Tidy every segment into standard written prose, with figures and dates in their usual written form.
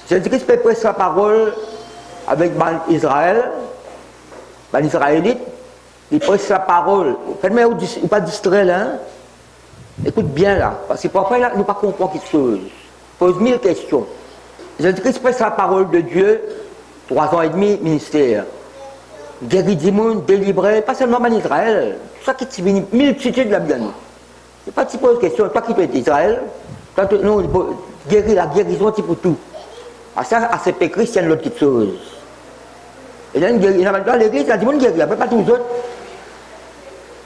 Jésus-Christ peut prêcher sa parole avec Israël, les Israélites, il prêche sa parole. Faites-moi pas distrait là. Hein? Écoute bien là, parce que parfois là, nous ne comprenons pas quelque chose. Pose 1000 questions. Jésus-Christ prêche la parole de Dieu, 3 ans et demi, ministère. Guéri du monde, délivré, pas seulement en Israël, tout ça qui est venu, multitude là-dedans. C'est pas tu poses question, toi qui peux être Israël, toi, non, guérir la guérison, c'est pour tout. À ça, à ces péchés chrétiens, l'autre quelque chose. Et là, l'église, il y a du monde guéri, pas tous les autres.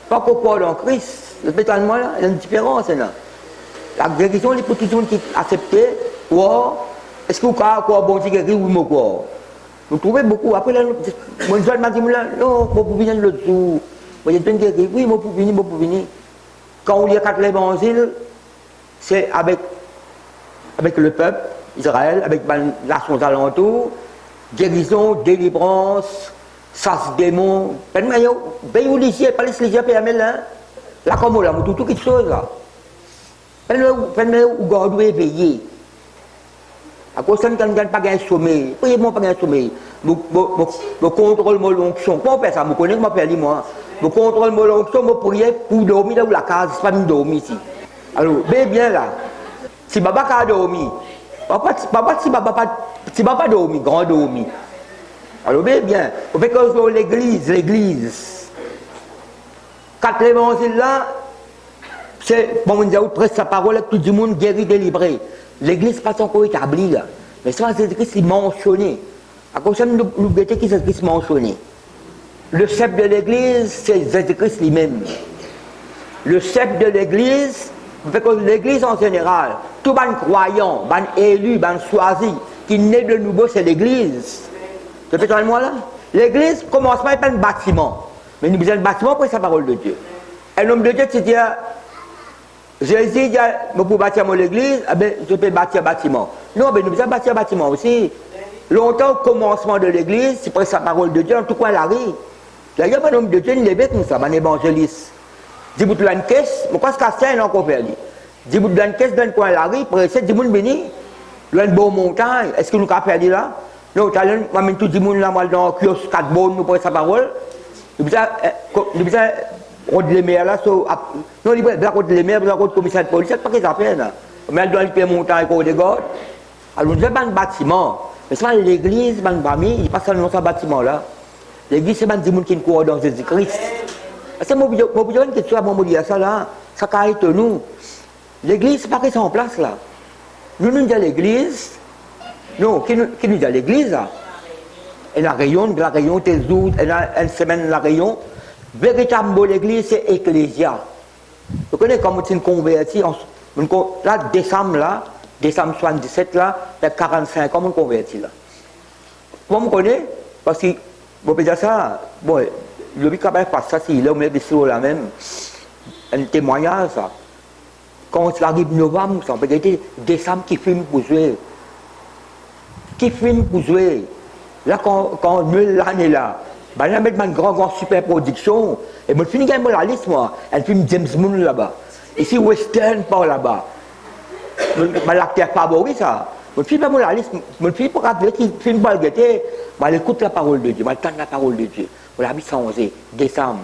Pas qu'on croit dans Christ, le pétalement là, il y a une différence là. La guérison, c'est pour tout le monde qui accepte, quoi, est-ce que vous croyez bon Dieu guéri ou non quoi? Vous trouvez beaucoup, après là, mon jeune m'a dit, non, je peux venir l'autre jour, vous êtes bien guéri, oui, je peux venir. Quand on lit 4 l'évangile, c'est avec le peuple, Israël, avec les nations alentours, guérison, délivrance, chasse démons, ben vous lisez, pas les lisez, là comme là, tout quelque chose là. Ben vous gardez éveillé. À cause de ça, vous n'avez pas de sommeil, vous n'avez pas de sommeil. Vous contrôlez mon l'onction. Comment on fait ça? Vous connaissez comment faire moi? Vous contrôlez mon l'onction, vous priez pour dormir dans la case, c'est pas de dormir ici. Alors, bien là, si Baba a dormi, si Baba dormi, grand dormi. Alors bien, vous faites que l'église. 4 évangiles là, c'est, bon, on dit, presse sa parole, tout le monde guéri, délivré. L'église n'est pas encore établie là. Mais c'est Jésus-Christ qui mentionné. À cause de nous, nous qui Jésus-Christ mentionné. Le chef de l'église, c'est Jésus-Christ lui-même. Le chef de l'église, fait que l'église en général, tout les croyants, les élus, les choisis, qui naît de nouveau, c'est l'église. Tu fais moi là? L'église commence pas par un bâtiment. Mais nous besoin de bâtiment pour sa parole de Dieu. Un homme de Dieu, tu dis, Jésus dit, je peux bâtir mon église, je peux bâtir un bâtiment. Non, mais nous besoin de bâtir un bâtiment aussi. Longtemps au commencement de l'église, c'est pour sa parole de Dieu, en tout cas, elle arrive. Il y a un homme de Dieu, il est comme ça, un évangéliste. Dis-vous, tu as une caisse, mais quoi, c'est un encore perdu. Dis-vous, tu as une caisse, dans le coin, elle arrive, pour essayer, dis-vous, béni, il y a une bonne montagne, est-ce que nous avons perdu là? Non, tu as même tout le monde là, dans le kiosque, 4 bonnes, nous, pour sa parole. Nous besoin de les maires là, non, il y a les maires, il y a le commissaire de police, c'est pas qu'ils appellent là. Mais elle doit aller montagne, pour des gardes. Alors, nous avons un bâtiment. Mais c'est pas l'église, c'est pas une famille, il passe dans ce bâtiment-là. L'église, c'est pas des gens qui croient dans Jésus-Christ. C'est mon une question à mon dire ça là, ça carré nous. L'église, c'est pas qu'ils sont en place là. Nous disons l'église, non, qui nous dit l'église là? Et la rayon, tes jours, une semaine la rayon. Véritablement, l'église, c'est ecclésia. Vous connaissez comment tu es converti, là, décembre 77, là, il y a 45 ans, on converti là. Vous me connaissez? Parce que, vous pouvez dire ça, bon, le but quand même pas ça, si là, on met des sur là même, un témoignage, ça. Quand ça arrive novembre, ça peut être décembre qui filme pour jouer. Qui filme pour jouer. Là, quand l'année là, ben, là, mettre une grande super production, et je finis avec la liste, moi, elle filme James Bond là-bas. Ici, Western par là-bas. L'acteur favori, ça. Je filme avec la liste, je filme pour rappeler qu'il filme pas le guetté, je écoute la parole de Dieu, je tente la parole de Dieu. On l'a mis changé, décembre.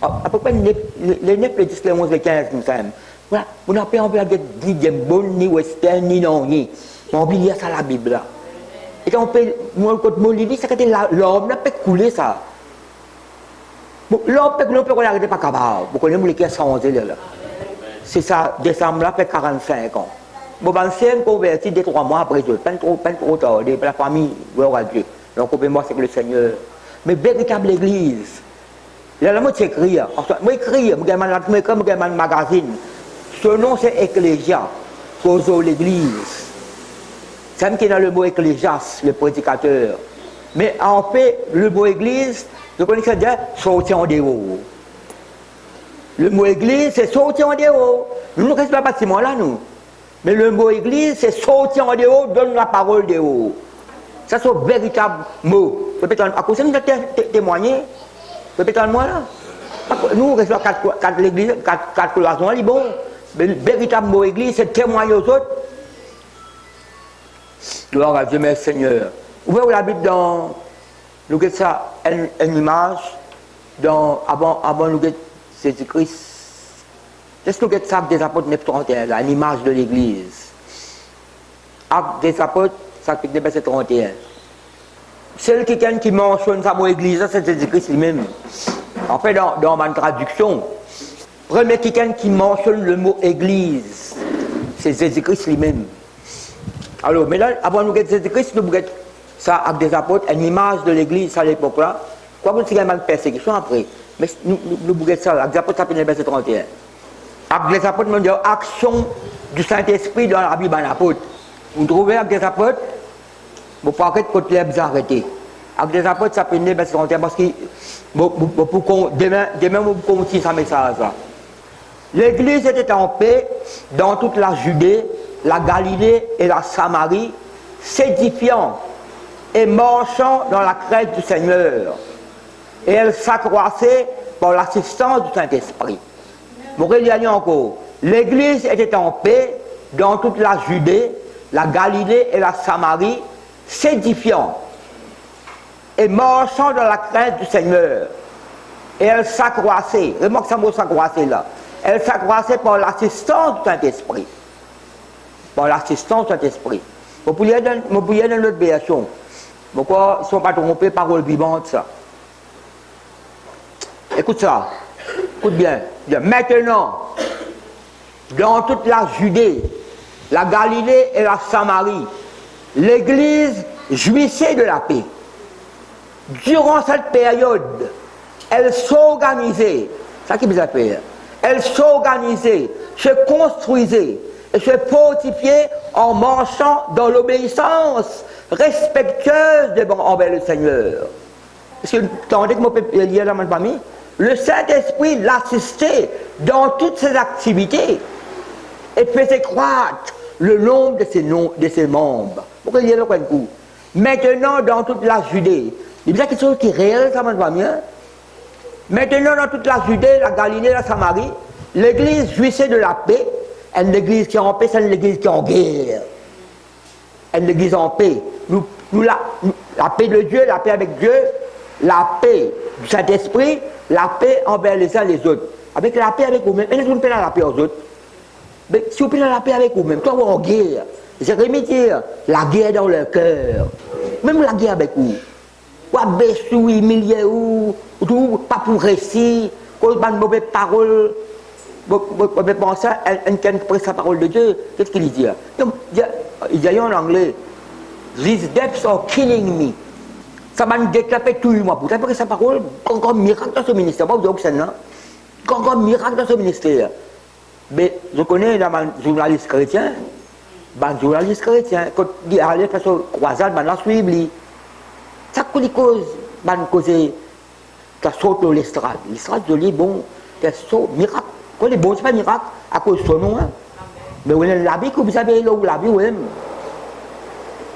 À peu près les 9, les 10, les 11, les 15, nous sommes. Voilà, on n'a pas envie de dire James Bond, ni Western, ni non, ni. Mais on peut lire ça la Bible là. Et quand on peut, moi, quand mon livre, c'est que l'homme n'a pas coulé ça. L'homme peut regarder pas capable. Vous connaissez les qui sont changé là. C'est ça, décembre là, fait 45 ans. Bon, ben, c'est converti 2-3 mois après, pas trop tard, la famille, gloire à Dieu. Donc, moi, c'est que le Seigneur. Mais véritable église. Là, moi, j'écris. Moi, j'écris, je suis un magazine. Ce nom, c'est Ecclésia. Coso l'église. C'est qui est dans le mot ecclésias, le prédicateur. Mais en fait, le mot église, je connais ça déjà, sortir en dehors. Le mot église, c'est sortir en dehors. Nous ne restons pas bâtiment là, nous. Mais le mot église, c'est sortir en dehors, donne la parole dehors. Ça, c'est un véritable mot. À cause de nous témoigner, répétez-moi là. Nous, restons 4 l'église, 4 collations, c'est bon. Mais le véritable mot église, c'est témoigner aux autres. Gloire à Dieu, merci Seigneur. Ouvrez la Bible dans, nous avons ça, une image, avant nous avons Jésus-Christ. Qu'est-ce que nous avons ça des apôtres 9:31, là, une image de l'église. Acte des apôtres, ça fait verset 31. Celle qui mentionne ça mon église, c'est Jésus-Christ lui-même. En fait, dans ma traduction, premier quelqu'un qui mentionne le mot église, c'est Jésus-Christ lui-même. Alors, maintenant, avant nous avons Jésus-Christ, nous avons ça avec des apôtres, une image de l'église à l'époque là. Quoi que ce soit une persécution après. Mais nous avons ça, avec des apôtres, ça fait le verset 31. Avec des apôtres, nous avons action du Saint-Esprit dans la Bible en apôtre. Vous trouvez avec des apôtres, vous ne pouvez pas côté les arrêter. Avec des apôtres, ça peut venir parce que demain, vous continuez ce message là. L'église était en paix dans toute la Judée, la Galilée et la Samarie, s'édifiant et marchant dans la crainte du Seigneur. Et elle s'accroissait par l'assistance du Saint-Esprit. Vous regardez encore. L'église était en paix dans toute la Judée, la Galilée et la Samarie, s'édifiant et marchant dans la crainte du Seigneur. Et elle s'accroissait. Remarque ça mot s'accroissait là. Elle s'accroissait par l'assistance du Saint-Esprit. Par l'assistance du Saint-Esprit. Vous pouvez dans notre version. Pourquoi ils ne sont pas trompés par parole vivante ça? Écoute ça. Écoute bien. Maintenant, dans toute la Judée, la Galilée et la Samarie, l'Église jouissait de la paix. Durant cette période, elle s'organisait. C'est ça qui vous appelle. Elle s'organisait, se construisait et se fortifiait en marchant dans l'obéissance respectueuse envers le Seigneur. Est-ce que vous entendez que mon peuple est lié dans ma famille? Le Saint-Esprit l'assistait dans toutes ses activités et faisait croître le nombre de ses membres. Pourquoi il y a le coup? Maintenant, dans toute la Judée, il y a quelque chose qui est réel, ça m'a bien. Maintenant, dans toute la Judée, la Galilée, la Samarie, l'église jouissait de la paix. Une église qui est en paix, c'est une église qui est en guerre. Une église en paix. La paix de Dieu, la paix avec Dieu, la paix du Saint-Esprit, la paix envers les uns et les autres. Avec la paix avec vous-même. Et vous ne la paix aux autres. Mais si vous prenez la paix avec vous-même, toi, vous êtes en guerre. Jérémie dit la guerre dans le cœur. Même la guerre avec vous. Ou à baisser, humilier, ou pas pour récit, ou pas de mauvaises paroles. Vous pensez à un qui presse la parole de Dieu. Qu'est-ce qu'il dit? Il dit en anglais, these depths are killing me. Ça m'a déclaré tout le monde. Vous avez sa parole, quand miracle dans ce ministère. Pas vous dire que c'est non. Quand miracle dans ce ministère. Mais je connais un journaliste chrétien. Un journaliste chrétien, quand il allait faire son croisade, il a suivi. Ça cause, ça saute dans l'estrade. L'estrade, je dis, bon, c'est miracle. Quand il est bon, c'est pas miracle, à cause de son nom. Hein. Mais vous avez l'habit que vous avez là où l'habit, vous aimez.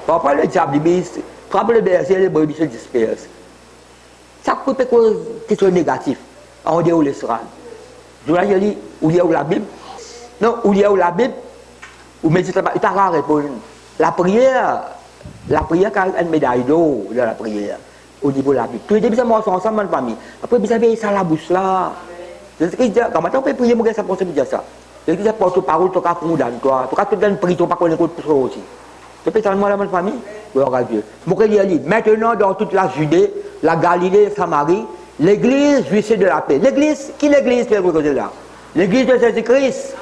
Parfois, le diable dit, frappe le berger, les brebis se dispersent. Ça coûte quelque chose qui soit négatif. On dit où l'estrade. Je vous dis, où il y a la Bible. Non, où il y a la Bible. Ou méditer, il t'a pas répondre. La prière, a une médaille d'eau dans la prière, au niveau de la Bible. Tous les début, ça marche ensemble dans la famille. Après, vous avez ça à la bouche là. Quand maintenant, on peut prier, moi, ça pense dire ça. Je dis, porte-parole, tu as condamné, toi. Tu as tout dans le prix, tu n'as pas connu pour ça aussi. Tu peux seulement dans la famille? Gloire à Dieu. Maintenant, dans toute la Judée, la Galilée, la Samarie, l'église jouissait de la paix. L'église, qui l'église, là? L'église de Jésus-Christ.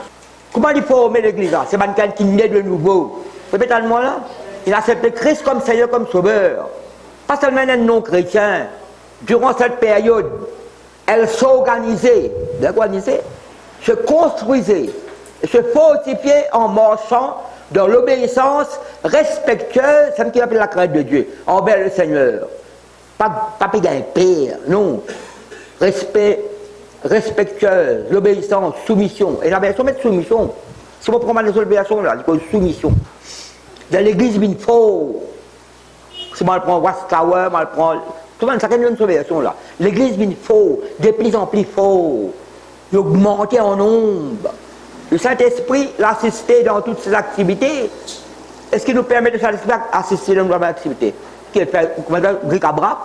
Comment il faut former l'église là? C'est quelqu'un qui naît de nouveau. Répétez-moi là. Il a accepté Christ comme Seigneur, comme Sauveur. Pas seulement un non-chrétien. Durant cette période, elle s'organisait, se construisait et se fortifiait en marchant dans l'obéissance respectueuse, c'est ce qu'il appelle la crainte de Dieu, envers le Seigneur. Pas pégar un père, non. Respect. Respectueuse, l'obéissance, soumission. Et la version met soumission. Si on prend ma version là, il faut soumission. Dans l'église, il faut. Si on prend Watchtower, on prend. Tout le monde, ça une version là. L'église, il faut. De plus en plus fort. Il augmente en nombre. Le Saint-Esprit l'assistait dans toutes ses activités Est-ce qu'il nous permet de Saint-Esprit assister dans notre activité? Qui est fait, comment dire, bric-à-brac,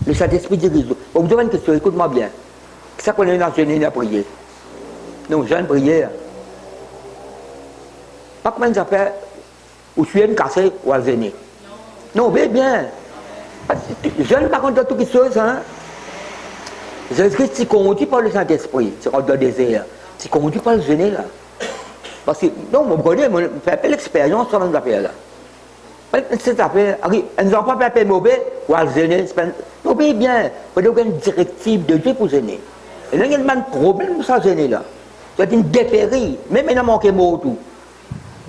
le Saint-Esprit dirige. Bon, vous devez une question, écoute-moi bien. C'est ça qu'on est dans jeûner à prier. Non, jeûne prière. Pas comment ça fait, ou tu es cassé ou à jeûner. Non, mais bien. Jeûne par contre dans toutes les choses, hein. Jésus-Christ, tu conduis par le Saint-Esprit, c'est quand le désert. Tu conduis par le jeûner là. Parce que, non, vous connaissez, je fais l'expérience sur notre affaire là. Cette affaire, elles n'ont pas fait mauvais, ou à jeûner, non, mais bien, il y a une directive de Dieu pour jeûner. Et là, il y a un problème pour ça jeûner là. C'est une dépérie, même il a manqué mot tout.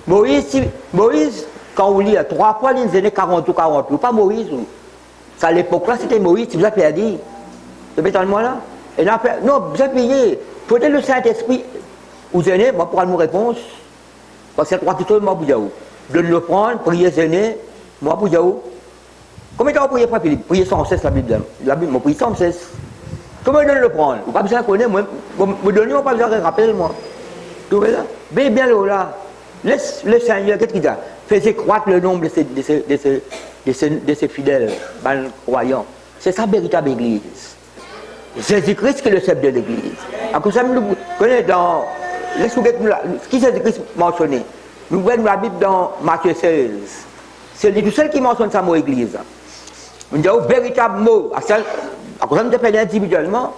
Moïse, quand on lit, 3 fois, il jeûnait 40 ou 40, pas Moïse. Ça à l'époque là, c'était Moïse, tu vous as perdu. Tu mets dans le mois là. Et là, non, vous avez payé. Peut-être le Saint-Esprit. Vous jeûnez, moi, pour avoir une réponse. Parce que c'est 3 questions, moi, pour dire où. De le prendre, prier, jeûner, moi, pour dire où. Combien de temps vous priez, Frère Philippe? Priez sans cesse la Bible. La Bible, moi, priez sans cesse. Comment de le prendre? Vous pas besoin de connaître, moi. Vous donnez, pas besoin de rappeler, moi. Vous voyez là? Bien, bien là. Laisse le Seigneur, qu'est-ce qu'il a? Faisait croître le nombre de ses fidèles, croyants. C'est sa véritable église. Jésus-Christ qui est le chef de l'église. À cause de ça, nous connaissons dans. Laisse-nous ce qui Jésus-Christ mentionné. Nous voyons la Bible dans Matthieu 16. C'est lui tout seul qui mentionne sa mot église. Nous avons véritable mot. À cause de ça, nous dépendons individuellement.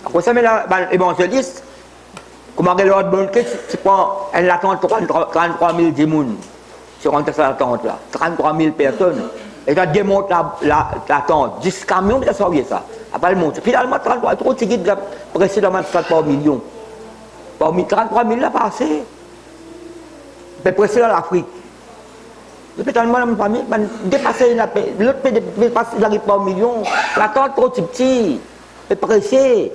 À cause de ça, l'évangéliste, comment regarde l'autre bon, tu prends un attente 33 000 démons. Sur cette attente là. 33 000 personnes. Et ça démonte l'attente. 10 camions, ça sort ça. Après le monde. Finalement, 33 trop de tickets déjà pressés dans 33 millions. 33 000 là passé. Mais pressé dans l'Afrique. Depuis tellement dans ma famille, dépasser l'autre pays dépasser dans les millions. L'attente trop petit. Mais pressé.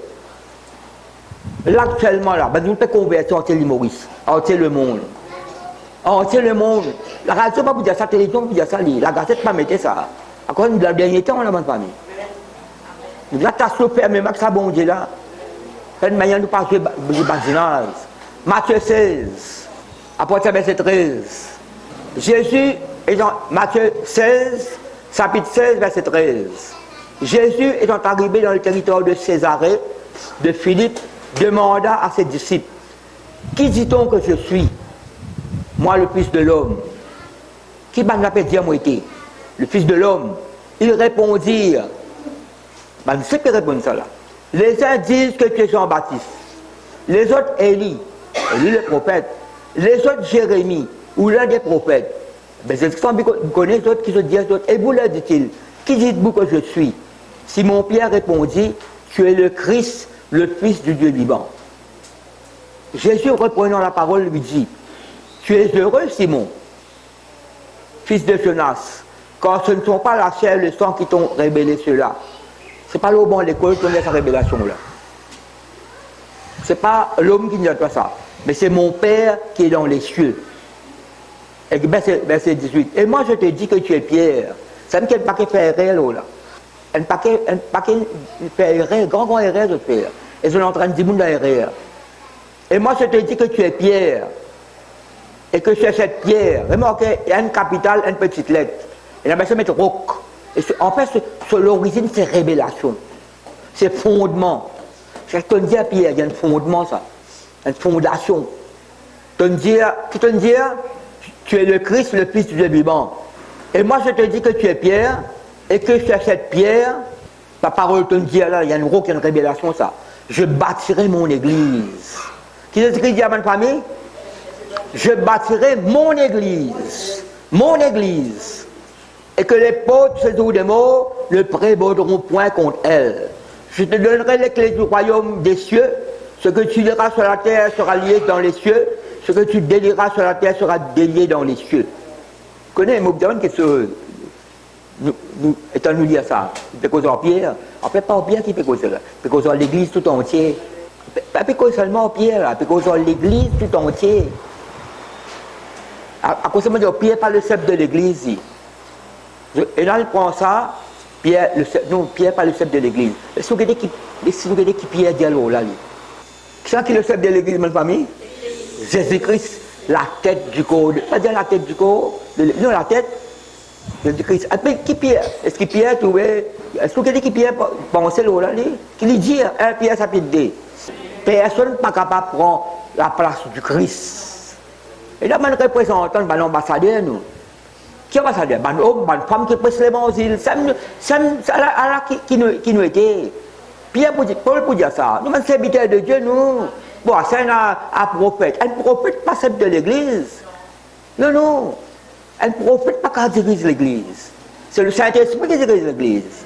Là actuellement là, nous faisons convertir entier l'Imoris, entier le monde. Entier le monde. La radio pas pour dire ça, la télévision pour dire ça, la gazette pas mettre ça. À cause de la dernière temps, on a ma famille. Nous avons fermé avec ça, bon Dieu là. Une manière de passer le basinage. Matthieu 16, après verset 13. Jésus est dans Matthieu 16, chapitre 16, verset 13. Jésus étant arrivé dans le territoire de Césarée, de Philippe, demanda à ses disciples, qui dit-on que je suis? Moi, le Fils de l'homme. Qui m'a dire moi été? Le Fils de l'homme. Ils répondirent. Je sais qu'ils répondent ça là. Les uns disent que tu es Jean-Baptiste. Les autres Élie, Élie le prophète. Les autres Jérémie, ou l'un des prophètes. Mais vous connaissez les autres qui se disent d'autres. Et vous leur dit-il, qui dites-vous que je suis? Simon-Pierre répondit, tu es le Christ, le Fils du Dieu vivant. Jésus, reprenant la parole, lui dit, tu es heureux, Simon, fils de Jonas, car ce ne sont pas la chair et le sang qui t'ont révélé cela. Ce n'est pas l'homme à l'école qui a sa révélation là. Ce n'est pas l'homme qui ne dit pas ça, mais c'est mon Père qui est dans les cieux. Et verset 18. Et moi je te dis que tu es Pierre. C'est quel paquet faire erreur là. Un paquet faire erreur, grand erreur de faire. Et ils sont en train de dire mon erreur. Et moi je te dis que tu es Pierre. Et que c'est cette pierre, remarquez, il y a une capitale, une petite lettre. Et là, ça met roc. Et en fait, sur l'origine, c'est révélation. C'est fondement. C'est ce qu'on dit à Pierre, il y a un fondement, ça. Une fondation. Tu te dis, tu es le Christ, le Fils du Dieu vivant. Et moi, je te dis que tu es Pierre, et que c'est cette pierre, ta parole te dit là, il y a une roc, il y a une révélation, ça. Je bâtirai mon église. Qui est-ce qui dit à ma famille? Je bâtirai mon église, et que les portes de ces jours des morts ne prévaudront point contre elle. Je te donnerai les clés du royaume des cieux, ce que tu liras sur la terre sera lié dans les cieux, ce que tu délieras sur la terre sera délié dans les cieux. Vous connaissez un mot que étant nous dire ça, il peut causer en Pierre, en fait pas en Pierre qui peut causer là, il peut causer en l'église tout entière, pas causer seulement en Pierre, il peut causer en l'église tout entière. À cause de ça, Pierre pas le chef de l'église. Et là, il prend ça, Pierre pas le chef de l'église. Et si vous regardez qui Pierre dit alors là, qui est le chef de l'église, ma famille? Jésus-Christ. la tête du corps, pas dire la tête du corps, non, la tête de Christ. Après, qui Pierre? Est-ce que Pierre trouvait, est-ce que qui Pierre pensait là, qui lui dit, 1 Pierre chapitre 2, personne n'est pas capable de prendre la place du Christ. Et là, on représente un ambassadeur, nous. Qui est ambassadeur? Un homme, une femme qui presse l'évangile, c'est là qui nous était. Pierre, Paul pour dire ça, nous sommes serviteurs de Dieu, nous. Bon, c'est un prophète. Un prophète, pas celle de l'église. Non, non. Un prophète, pas qu'à diriger l'église. C'est le Saint-Esprit qui dirige l'église.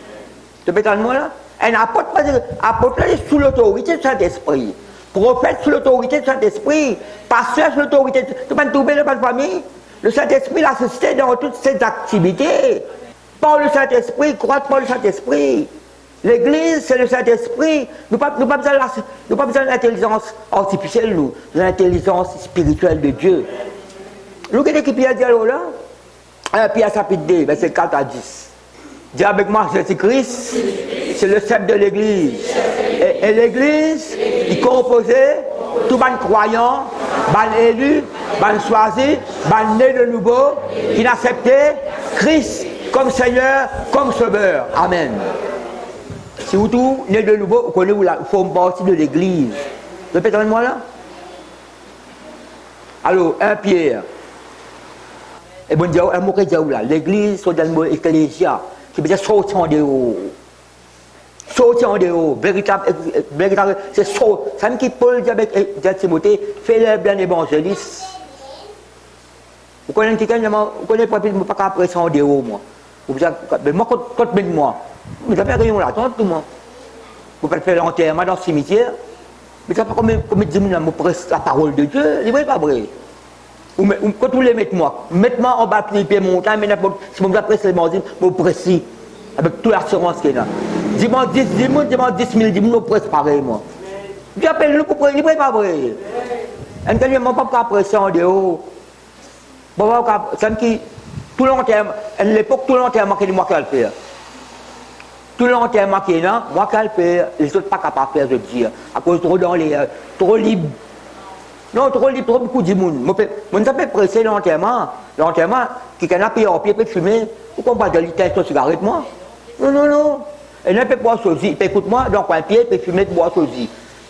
Tu peux entendre moi là? Un apôtre, pas apôtre est sous l'autorité du Saint-Esprit. Prophète sous l'autorité du Saint-Esprit. Pasteur sous l'autorité. Tu peux trouver dans la famille? Le Saint-Esprit l'a assisté dans toutes ses activités. Par le Saint-Esprit, croître par le Saint-Esprit. L'église, c'est le Saint-Esprit. Nous n'avons pas besoin de l'intelligence artificielle, nous. L'intelligence spirituelle de Dieu. Nous, qu'est-ce que Pierre dit là? Pierre chapitre 2, verset 4 à 10. Dis avec moi, Jésus-Christ, c'est le chef de l'église. Et l'église, il composait tout le croyant, les élus, les choisis, les nés de nouveau, qui n'acceptaient Christ comme Seigneur, comme Sauveur. Amen. Si vous tous, nés de nouveau, vous connaissez, vous formez partie de l'église. Répétez-moi là. Alors, 1 Pierre. Et bon Dieu, un mot que Dieu là, l'église, c'est dans le mot ecclésia, qui veut dire sortir en dehors. Sortir en dehors, véritable, c'est sortir. Ça me dit Paul dit avec Timothée, fais-le bien évangéliste. Vous connaissez quelqu'un, vous connaissez pas, je ne peux pas apprécier en dehors, moi. Vous dites, moi, quand moi, vous avez rien là, tout moi. Vous pouvez faire l'enterrement dans le cimetière, mais ça pas comme dire, je presse la parole de Dieu, c'est vrai, pas vrai. Quand vous les mettez-moi en bas de pied montagne, mais si je presse les mots, je presse avec toute l'assurance qu'il y a. Dis-moi 10 000, dis-moi 10 000, dis-moi, je presse pareil, moi. J'appelle le pour prendre, c'est pas vrai. Et je ne peux pas apprécier en dehors. Ça me dit, tout l'enterrement, à l'époque, tout l'enterrement, c'est moi qui le fais. Tout l'enterrement qui est là, moi qui le fais, les autres pas capables de faire, je dis, à cause trop libre. Non, trop libre, trop beaucoup de monde. Je ne peux presser l'enterrement. L'enterrement, qui est un pied en pied, peut fumer. Pourquoi pas de l'éteindre sur cigarette, moi? Non, non, non. Et ne peut pas choisir. Écoute-moi, donc un pied, peut fumer, boire choisir.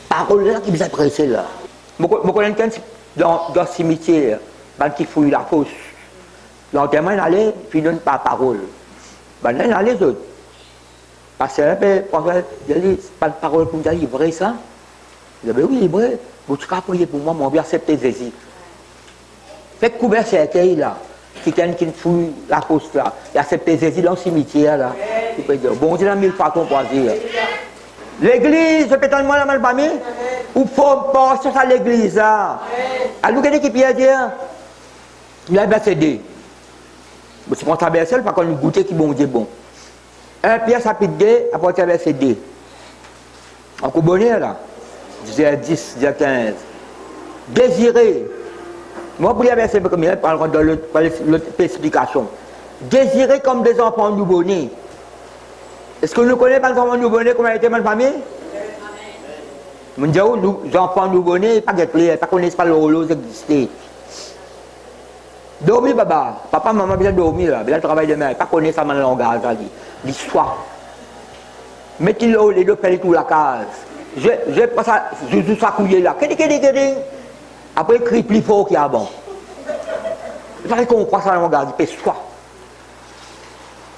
Parole là qui vous a pressé là. Je connais quelqu'un dans le cimetière, qui fouille la fosse. L'enterrement, il allait, puis il donne pas parole. Ben là, il allait les autres. Parce que il dit, pas de parole pour me dire, vrai ça? Il dit, oui, il est vrai. Vous pouvez prier pour moi, mon Dieu, acceptez Jésus. Faites couvert cercueil là, qui fouille la fosse là, et acceptez Jésus dans le cimetière là. Vous pouvez dire, bon Dieu, il a 1000 façons pour dire. L'église, je peux t'en demander la famille, ou faut passer à l'église là. Alors, qu'est-ce qu'il peut dire? Il a verset 2. Si on traverse, il n'y a pas qu'on goûter qui bon Dieu bon. 1 Pierre chapitre 2, après verset 2. En bonheur là. 10, 15. Désirer. Moi, pour les versets comme il parle dans l'autre explication. Désirer comme des enfants nouveau-nés. Est-ce que nous connaissons pas les enfants nouveau-nés comme a été ma famille? Nous disons, les enfants nouveau-nés, pas de clé, pas connaissent pas l'horloge exister. Dormir, papa. Papa, maman, bien dormir là. Bien travail demain. Pas connaître ça dans le langage, l'histoire. Mettez-le les deux faire tout la case. Je passe à Jésus s'accouiller là. Après, il crie plus fort qu'il y a bon. Il fallait qu'on croise dans le langage, il fait soif.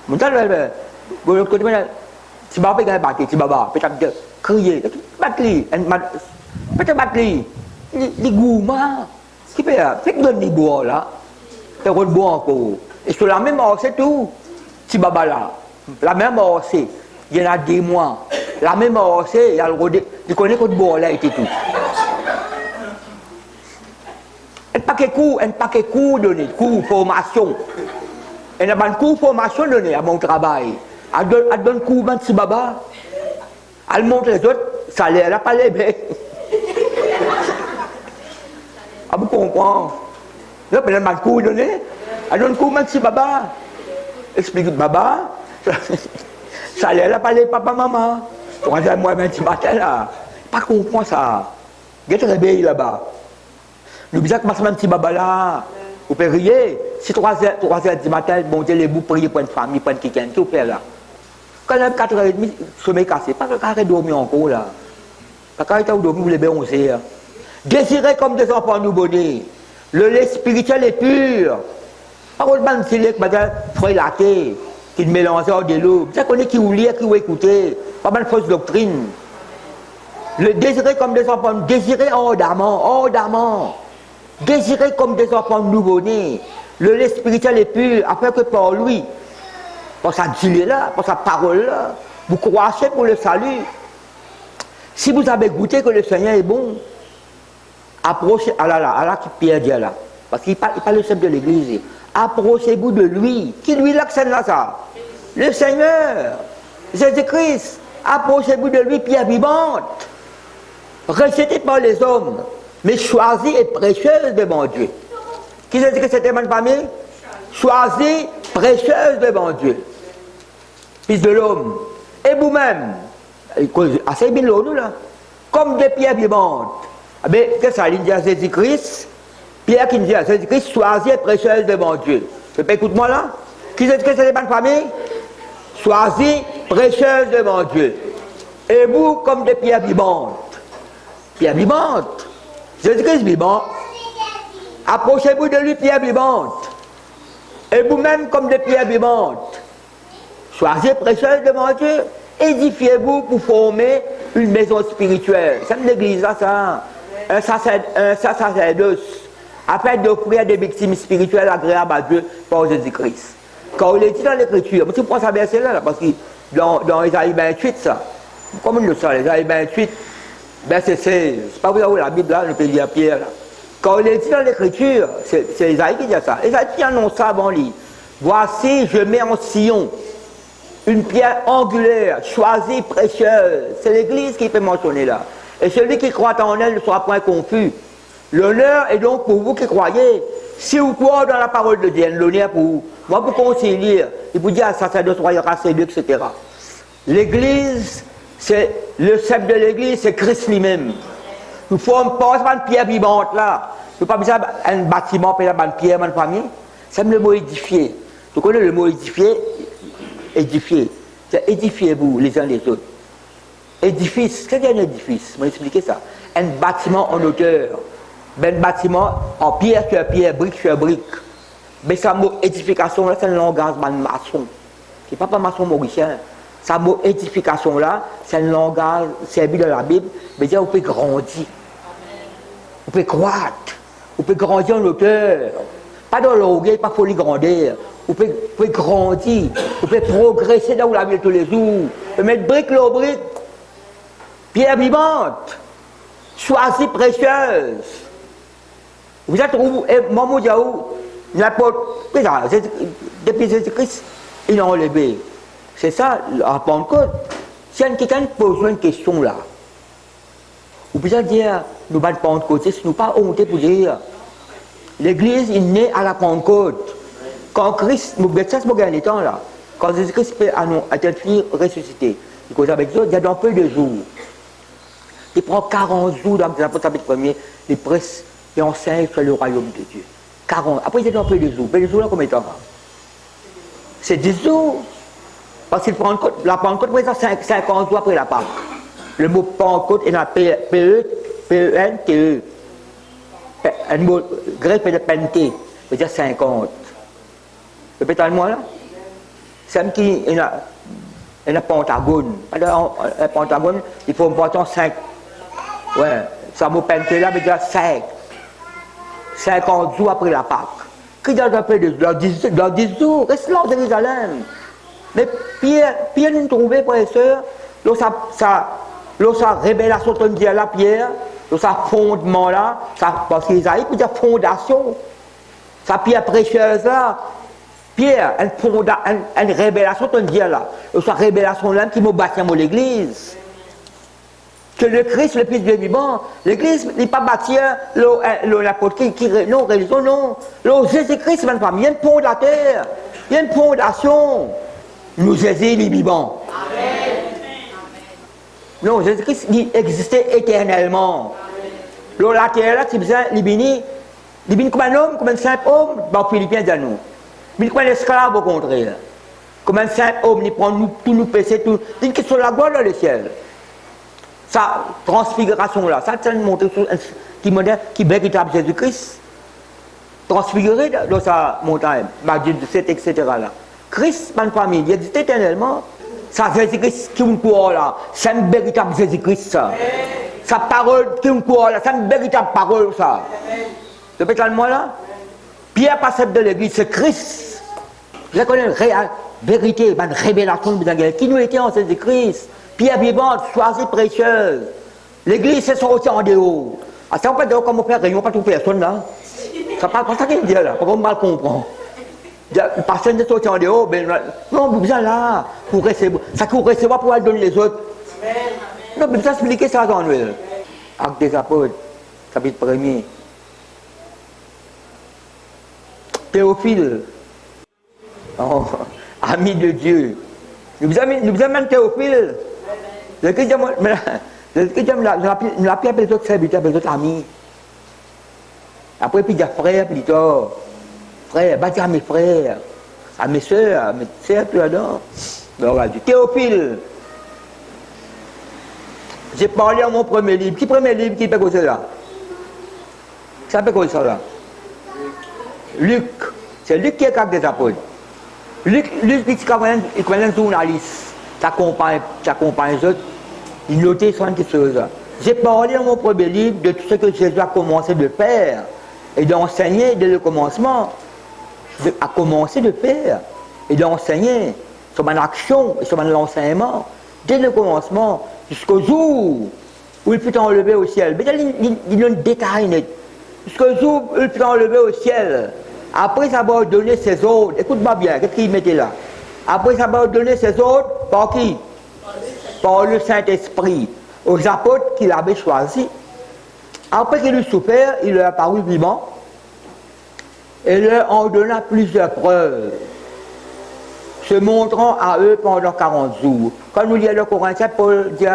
Mon Dieu, l'autre côté, si papa est battu, si papa peut-être crier, battu, peut-être battu, les gourmands, qui fait, c'est que donne les bois là, c'est le bois encore. Et sur la même heure, c'est tout. Si papa là, la même heure, c'est, il y en a des mois, la même heure, c'est, il connaît que le bois là était tout. Un paquet de cours donnés, cours formation. Et il y a un cours formation donné à mon travail. Elle donne cours de si baba. Elle montre les autres, ça l'air, elle n'a pas les bêtes. Ah, vous comprenez? Là, elle a un cours donné. Elle donne cours de si baba. Explique baba. Ça l'air, elle n'a pas les papa, maman. Pour moi, un petit matin là. Pas comprendre ça. Get réveillé là-bas. Nous disons que un petit baba là, vous pouvez rier. Si 3h du matin, bon Dieu, les bouts prier pour une famille, pour une quelqu'un, tout fait là. Quand même 4h30, sommeil cassé, pas que carré dormir encore là. Pas carré dormir, vous les béoncer. Désirez comme des enfants nouveau-nés. Le lait spirituel est pur. Parole de c'est le frère laté, qui mélange de l'eau. Vous savez qui vous lire, qui vous écouter. Pas mal de fausses doctrines. Le désirer comme des enfants, désirer ardemment. Désirer comme des enfants nouveau-nés. Le lait spirituel est pur, afin que par lui, par sa dieu là, par sa parole là, vous croissez pour le salut. Si vous avez goûté que le Seigneur est bon, approchez, qui Pierre dit là, parce qu'il parle le chef de l'église, approchez-vous de lui. Qui lui l'accède là ça? Le Seigneur, Jésus-Christ, approchez-vous de lui, pierre vivante. Rejetée par les hommes, mais choisie et précieuse devant Dieu. Qui s'est dit que c'était bonne famille? Choisie, précieuse devant Dieu. Fils de l'homme. Et vous-même, assez bien nous là, comme des pierres vivantes. Mais qu'est-ce que ça dit à Jésus-Christ? Pierre qui dit à Jésus-Christ, choisie et précieuse devant Dieu. Écoute-moi là. Qui s'est dit que c'était bonne famille? Choisie, précieuse devant Dieu. Et vous, comme des pierres vivantes. Pierre vivante. Jésus-Christ vivant. Approchez-vous de lui, pierre vivante. Et vous-même comme des pierres vivantes. Choisissez précieuse devant Dieu. Édifiez-vous pour former une maison spirituelle. C'est l'église là, ça. Un sacerdoce. Afin d'offrir des victimes spirituelles agréables à Dieu par Jésus-Christ. Quand on est dit dans l'écriture, tu prends ça verset là, parce que dans Isaïe 28, ça. Comme on le sait, Isaïe 28. Verset 16, c'est pas vous avez la Bible là, le pays à Pierre là. Quand il est dit dans l'écriture, c'est Isaïe qui dit ça. Isaïe qui annonce ça avant lui. Voici, je mets en Sion une pierre angulaire, choisie, précieuse. C'est l'église qui peut mentionner là. Et celui qui croit en elle ne sera point confus. L'honneur est donc pour vous qui croyez. Si vous croyez dans la parole de Dieu, l'honneur pour vous. Moi, vous conseiller, il vous dit à sacerdoce royal, séduit, etc. L'église, c'est le chef de l'église, c'est Christ lui-même. Nous ne formons pas une pierre vivante là. Nous ne pas besoin d'un bâtiment, puis une pierre, une famille. C'est le mot édifier. Tu connais le mot édifier? Édifier. C'est édifiez-vous les uns les autres. Édifice, qu'est-ce qu'un édifice? Je vais expliquer ça. Un bâtiment en hauteur. Un bâtiment en pierre sur pierre, brique sur brique. Mais ça mot édification là, c'est un langage de maçon. C'est pas maçon mauricien. Ça mot édification là, c'est un langage servi dans la Bible, mais dire vous pouvez grandir, vous pouvez croître, vous pouvez grandir en hauteur, pas dans l'orgueil, pas folie grandir, vous pouvez grandir, vous pouvez progresser dans la vie tous les jours, vous pouvez mettre brique sur brique, pierre vivante, choisie précieuse. Vous êtes où, Maman Diaou, n'importe, depuis Jésus-Christ, il a enlevé. C'est ça, à Pentecôte. Si quelqu'un pose une question là, vous pouvez dire, nous pas de Pentecôte, nous ne pas honte pour dire, l'église est née à la Pentecôte. Quand Christ, nous ça c'est gagner temps là, quand Jésus-Christ a cette fille ressuscitée, il cause avec Dieu, il y a dans peu de jours. Il prend 40 jours dans l'apôtre premier, il presse et enseigne sur le royaume de Dieu. 40. Après, il y a dans peu de jours. Peu de jours là, combien de temps? C'est 10 jours. Parce qu'il prend la Pentecôte, présente 50 jours après la Pâque. Le mot Pentecôte est dans P-E-N-T-E. Un mot grec de penté, veut dire 50. Répétez moi là. C'est un qui est un pentagone. Un pentagone, il faut important 5. Ouais, ça mot penté là veut dire 5. 50 jours après la Pâque. Qui dans un peu dans 10 jours, reste là en Jérusalem. Mais Pierre nous trouvait, frères et sœurs, sa révélation de Dieu là, Pierre, sa fondement là, parce qu'Isaïe peut dire fondation, sa pierre précieuse là, Pierre, une révélation de Dieu là, sa révélation là qui m'a bâti l'église. Que le Christ, le Fils de Dieu vivant, l'église n'est pas bâtie, l'apôtre non, religion, non. Jésus-Christ, il y a une fondateur, il y a une fondation. Nous Jésus, il est vivant. Amen. Non, Jésus-Christ, il existait éternellement. La terre là, c'est besoin, il béni, Il vient comme un homme, comme un simple homme, dans les Philippiens, dit nous. Il vient comme un esclave au contraire. Comme un simple homme, il prend tout nous péché, tout. C'est une question de la gloire dans le ciel. Sa transfiguration-là, ça c'est une montre qui est véritable Jésus-Christ. Transfiguré dans sa montagne, Matthieu 17, etc. Là. Christ, ma famille, il existe éternellement. Ça, Jésus-Christ qui me croit là, c'est une véritable Jésus-Christ, ça. Sa parole qui me croit là, c'est une véritable parole, ça. Vous répétez moi là? Pierre passe de l'église, c'est Christ. Je connais la vérité, une révélation de Bible qui nous était en Jésus-Christ. Pierre vivante, choisie, précieuse. L'église, c'est sorti en dehors. Ah, ça, on peut dire comme on fait réunion, pas toute personne là. Ça parle pas ça qu'il dit là, pour qu'on mal comprend. Le pasteur n'est sorti en dehors, ben non, vous êtes là, pour recevoir. Ça qu'on recevoir pour aller donner les autres. Non, mais ça expliquer ça dans nous. Acte des apôtres, chapitre 1er. Théophile, oh, ami de Dieu. Nous amène Théophile. Le chrétien nous appelle les autres serviteurs, les autres amis. Après, puis il y a frère, puis il frère, bah, à mes frères, à mes soeurs, tu adores. Donc, Théophile, j'ai parlé à mon premier livre. Qui premier livre qui peut causer là? Ça peut causer ça là? Luc. C'est Luc qui est avec des apôtres. Luc il est un journaliste. T'accompagne les autres. Il notait sur quelque chose. J'ai parlé dans mon premier livre de tout ce que Jésus a commencé de faire et d'enseigner dès le commencement. A commencé de faire et d'enseigner sur mon action et sur mon enseignement dès le commencement jusqu'au jour où il fut enlevé au ciel. Mais il y a un détail net. Jusqu'au jour où il fut enlevé au ciel. Après avoir donné ses ordres, écoute-moi bien, qu'est-ce qu'il mettait là? Après avoir donné ses ordres, par qui? Par le Saint-Esprit, aux apôtres qu'il avait choisis. Après qu'il eut souffert, il leur apparut vivant et leur en donna plusieurs preuves, se montrant à eux pendant 40 jours. Quand nous lisons le Corinthiens, Paul dit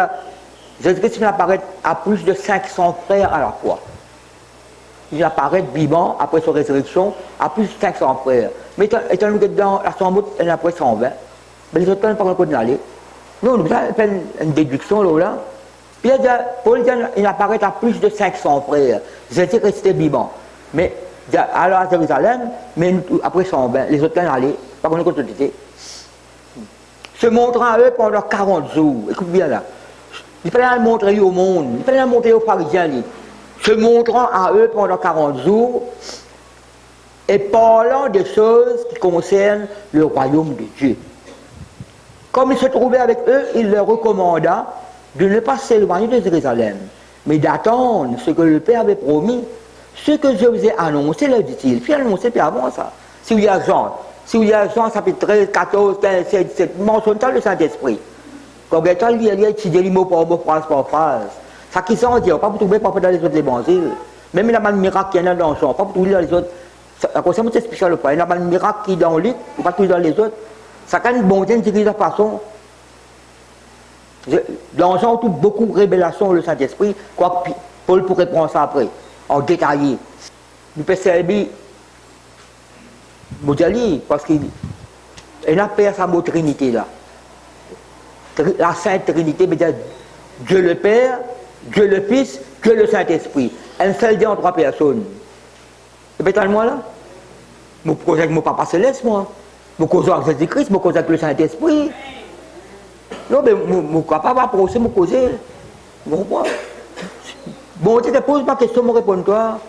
Jésus-Christ apparaît à plus de 500 frères à la fois. Il apparaît vivant après sa résurrection à plus de 500 frères. Mais étant donné que dans la Somme, il y en a après 120. Mais les autres ne parlent pas de l'aller. Nous, nous avons fait une déduction là. Puis Paul dit qu'il apparaît à plus de 500 frères. Jésus restait vivant. Mais alors à Jérusalem, mais après 120, les autres n'en allaient pas qu'on ait se montrant à eux pendant 40 jours. Écoute bien là. Il fallait le montrer au monde, il fallait le montrer aux pharisiens. Se montrant à eux pendant 40 jours et parlant des choses qui concernent le royaume de Dieu. Comme il se trouvait avec eux, il leur recommanda de ne pas s'éloigner de Jérusalem, mais d'attendre ce que le Père avait promis. Ce que je vous ai annoncé, leur dit-il. Puis annoncé, puis avant ça. Si vous y a Jean, chapitre 13, 14, 15, 16, 17, mentionne le Saint-Esprit. Comme étant, il y a étudié les mots par mot, phrase par phrase. Ça qui s'en dit, pas pour trouver pas dans les autres évangiles. Même il y a un miracle qui est dans Jean, pas pour trouver dans les autres. À cause de ça, c'est spécial le point. Il y a un miracle qui est dans Luc, pas trouver dans les autres. Ça a une bonté, une façon. Dans Jean, on trouve beaucoup de révélations le Saint-Esprit, quoi Paul pourrait prendre ça après, en détaillé. Nous pouvons servir Moudjali, parce qu'il a peur sa mot Trinité là. La Sainte Trinité veut dire Dieu le Père, Dieu le Fils, Dieu le Saint-Esprit. Un seul Dieu en trois personnes. Et bien, moi là, je cause avec mon Papa Céleste, moi. Je cause avec Jésus-Christ, je cause avec le Saint-Esprit. Non, mais je suis capable d'approcher, je cause. Bon, tu te poses ma question, je réponds toi.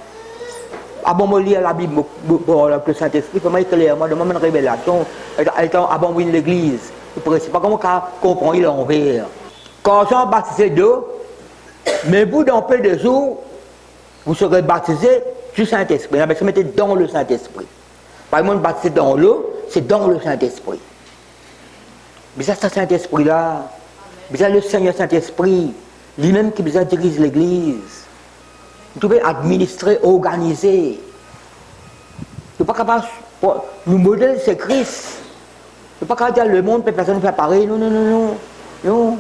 Avant de lire la Bible, avec le Saint-Esprit, je vais clairement demander une révélation. Avant de l'église. Je ne sais pas comment comprendre l'envers. Quand Jean baptisé d'eau, mais vous, dans peu de jours, vous serez baptisés du Saint-Esprit. Vous se mettez dans le Saint-Esprit. Par exemple, baptisé dans l'eau, c'est dans le Saint-Esprit. Mais ça, c'est le Saint-Esprit-là. Mais ça, le Seigneur Saint-Esprit, lui-même qui vous dirige l'église. Vous devez administrer, organiser. Vous n'êtes pas capable, nous modèle, c'est Christ. Vous n'êtes pas capable de dire le monde, personne ne fait pareil. Non, non, non, non. Non.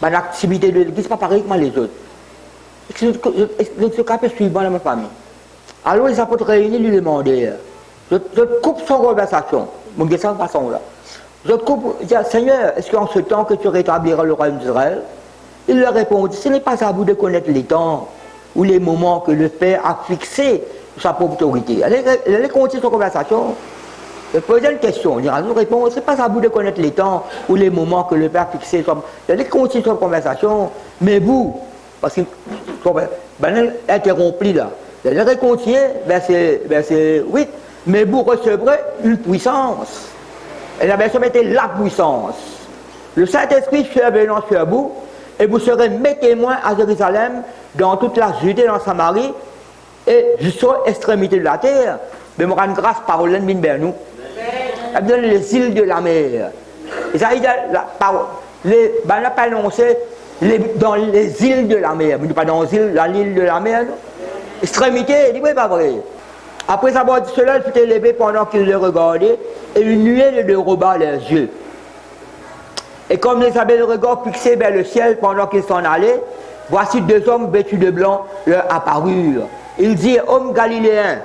Ben, l'activité de l'église n'est pas pareille que les autres. Le cas est suivant dans ma famille. Alors les apôtres réunis lui demandèrent, je coupe son conversation, mon question de façon là. Je coupe, je dis, Seigneur, est-ce qu'en ce temps que tu rétabliras le royaume d'Israël? Il leur répondit, ce n'est pas à vous de connaître les temps ou les moments que le Père a fixé sa propre autorité. Elle continue son conversation. Je posais une question, il nous répond, ce n'est pas à vous de connaître les temps ou les moments que le Père a fixé. Elle continue son conversation, mais vous, parce que elle interrompit là. Elle continue, verset 8, mais vous recevrez une puissance. Et la version mettait la puissance. Le Saint-Esprit sera venant sur vous, et vous serez mes témoins à Jérusalem, dans toute la Judée, dans Samarie, et jusqu'aux extrémités de la terre. Mais me rendre grâce par l'ennemi de nous. Elle donne les îles de la mer. Et ça, il n'a pas annoncé dans les îles de la mer. Mais pas dans l'île de la mer. Extrémité, il dit, oui, pas vrai. Après avoir dit cela, il fut élevé pendant qu'il le regardait, et une nuée le rebat les yeux. Et comme ils avaient le regard fixé vers le ciel pendant qu'ils s'en allaient, voici deux hommes vêtus de blanc leur apparurent. Ils dirent, hommes galiléens,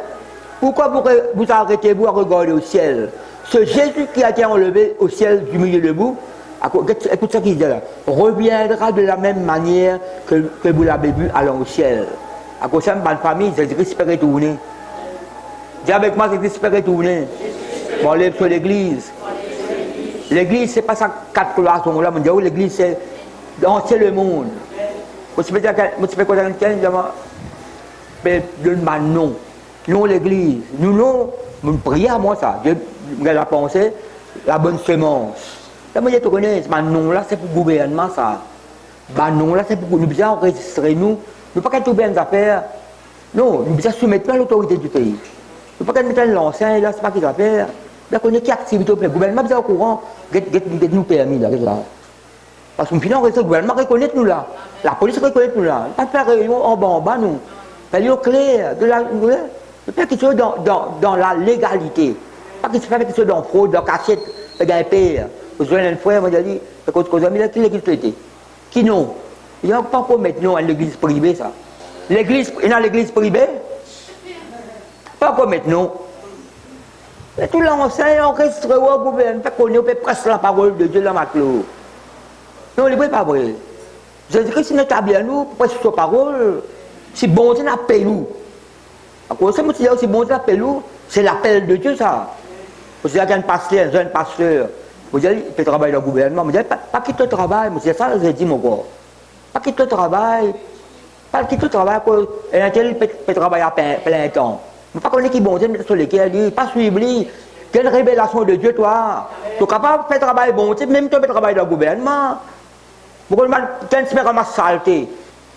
pourquoi vous arrêtez-vous à regarder au ciel? Ce Jésus qui a été enlevé au ciel du milieu de vous, écoute ce qu'il dit là, reviendra de la même manière que vous l'avez vu allant au ciel. À cause de ma famille, j'ai espéré tourner. Dis avec moi, j'ai espéré tourner. Bon, lève sur l'église. L'église, c'est pas ça quatre cloisons là, mon Dieu, l'église, c'est le monde. Vous savez quoi, quelqu'un donne ma nom. Non, l'église. Nous, nous prions à moi ça. Dieu me la pensée, la bonne semence. Là, moi, je te connais, ma nom là, c'est pour le gouvernement ça. Ma nom là, c'est pour nous bien enregistrer nous. Nous ne pouvons pas tout bien affaires. Non, nous devons soumettre à l'autorité du pays. Nous ne pouvons pas mettre l'ancien là, c'est pas qu'il va faire. Là, on est qui activité le gouvernement, vous êtes au courant, nous permis là, parce que finalement, le gouvernement reconnaît nous là, la police reconnaît nous là, pas faire réunion en bas nous, faire clair, de la, faire quelque chose dans la légalité, pas qu'il se fasse quelque chose dans fraude, dans cachette, dans père. Vous avez un frère, moi j'ai dit, parce que vous avez dit, l'église traitée. Qui non? Il n'y a pas pour mettre nous à l'église privée ça. L'église, il y a l'église privée, pas pour mettre nous. Et tout l'enseigne, on reste au gouvernement, on peut presque la parole de Dieu dans ma clôt. Non, il n'est pas vrai. Jésus-Christ n'est pas bien nous, presque sa parole. Si bon Dieu n'appelle nous. À cause de ça, si bon Dieu n'appelle nous, c'est l'appel de Dieu ça. Vous savez, il y a un jeune pasteur, vous dites, il peut travailler dans le gouvernement, vous dites, pas quitter le travail, c'est ça, j'ai dit mon corps. Pas quitter le travail, et un tel peut travailler à plein temps. Ne pas connaître qui bon Dieu, mettre sur lesquels il pas suivre lui. Quelle révélation de Dieu, toi? Tu es capable de faire travail bon Dieu, même tu peux travailler dans le gouvernement. Pourquoi tu ramasses saleté?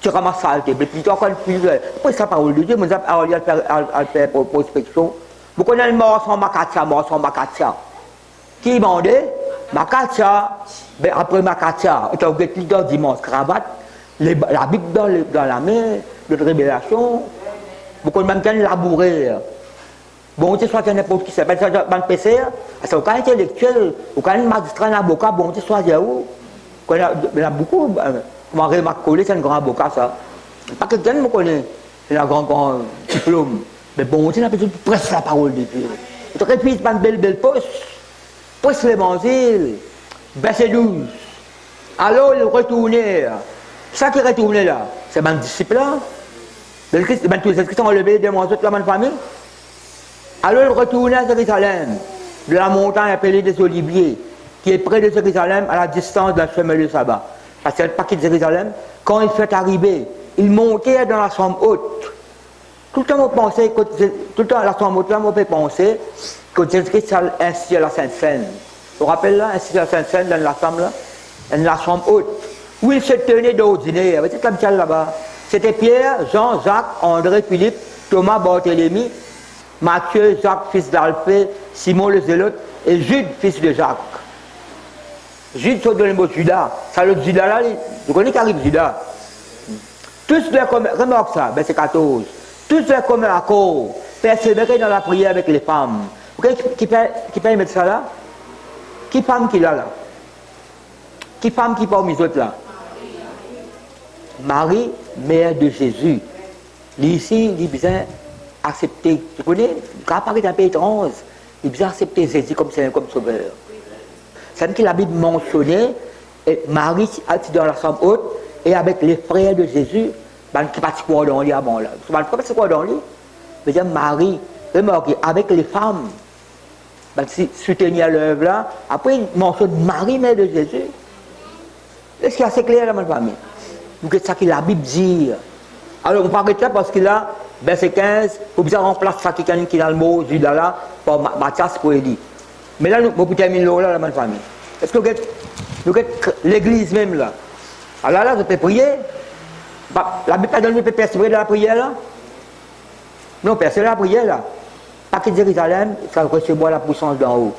Tu ramasses saleté, mais puis tu as encore plus. Pourquoi c'est la parole de Dieu? Mais à faire prospection. Vous connaissez le mort sans Makatia. Qui demandait? Makatia. Ben après Makatia, tu as oublié dans dimanche, cravate, la Bible dans la main, de révélation. Beaucoup de même labourer. Bon, tu soit n'importe qui s'appelle ça, un PC, c'est aucun intellectuel, aucun magistrat, un avocat, bon, tu soit où? Il y a beaucoup, moi, Remarque Collé, c'est un grand avocat, ça. Pas quelqu'un me connaît, c'est un grand diplôme. Mais bon, tu n'as pas presque la parole de Dieu. Tu répites pas une belle poste, presque l'évangile, verset 12. Alors, il retournait. Ça qui retournait là, c'est un disciple là. Tous les Christ ont levé des monstres de la même famille. Alors il retournait à Jérusalem, de la montagne appelée des Oliviers, qui est près de Jérusalem à la distance d'un chemin de sabbat. Parce qu'elle partit de Jérusalem, quand il fait arriver, il montait dans la chambre haute. Tout le temps, la chambre haute, on peut penser que Jésus-Christ a institué la Sainte Seine. Vous vous rappelez là, institué la Sainte Seine dans la chambre là, dans la chambre haute, où il se tenait d'ordinaire. Vous voyez comme ça là-bas. C'était Pierre, Jean, Jacques, André, Philippe, Thomas, Barthélemy, Matthieu, Jacques, fils d'Alphée, Simon le Zélote, et Jude, fils de Jacques. Jude, c'est le mot Judas. Ça, le Judas là, vous connaissez qu'arrive Judas. Tous les communs, remarque ça, c'est 14. Tous les communs à cause, persévérer dans la prière avec les femmes. Vous voyez qui peut mettre ça là? Qui femme qui l'a là? Qui femme qui parmi les autres là? Marie, mère de Jésus. Ici, il dit bien, accepté, tu connais, quand paraît un peu étrange, il a accepté Jésus comme sauveur. C'est que la Bible mentionnait, et Marie dans la chambre haute, et avec les frères de Jésus, qui partent dans lui avant là. Souvent, le frère, c'est quoi dans lui? Mais Marie, remarquez, avec les femmes, qui soutenaient l'œuvre là, après il mentionne Marie, mère de Jésus. Est-ce qu'il y a assez clair dans ma famille? Donc c'est ça que la Bible dit. Alors on parle de ça parce que là, verset 15, il faut bien remplacer ça qui a le mot Judas là, par Matthias pour Élie. Mais là, nous pouvons terminer là dans ma famille. Est-ce que nous l'église même là? Alors là, je peux prier. La Bible pas donné de persévérer dans la prière là? Non, persévérer dans la prière là. Pas que Jérusalem, ça recevoir la puissance d'en haut.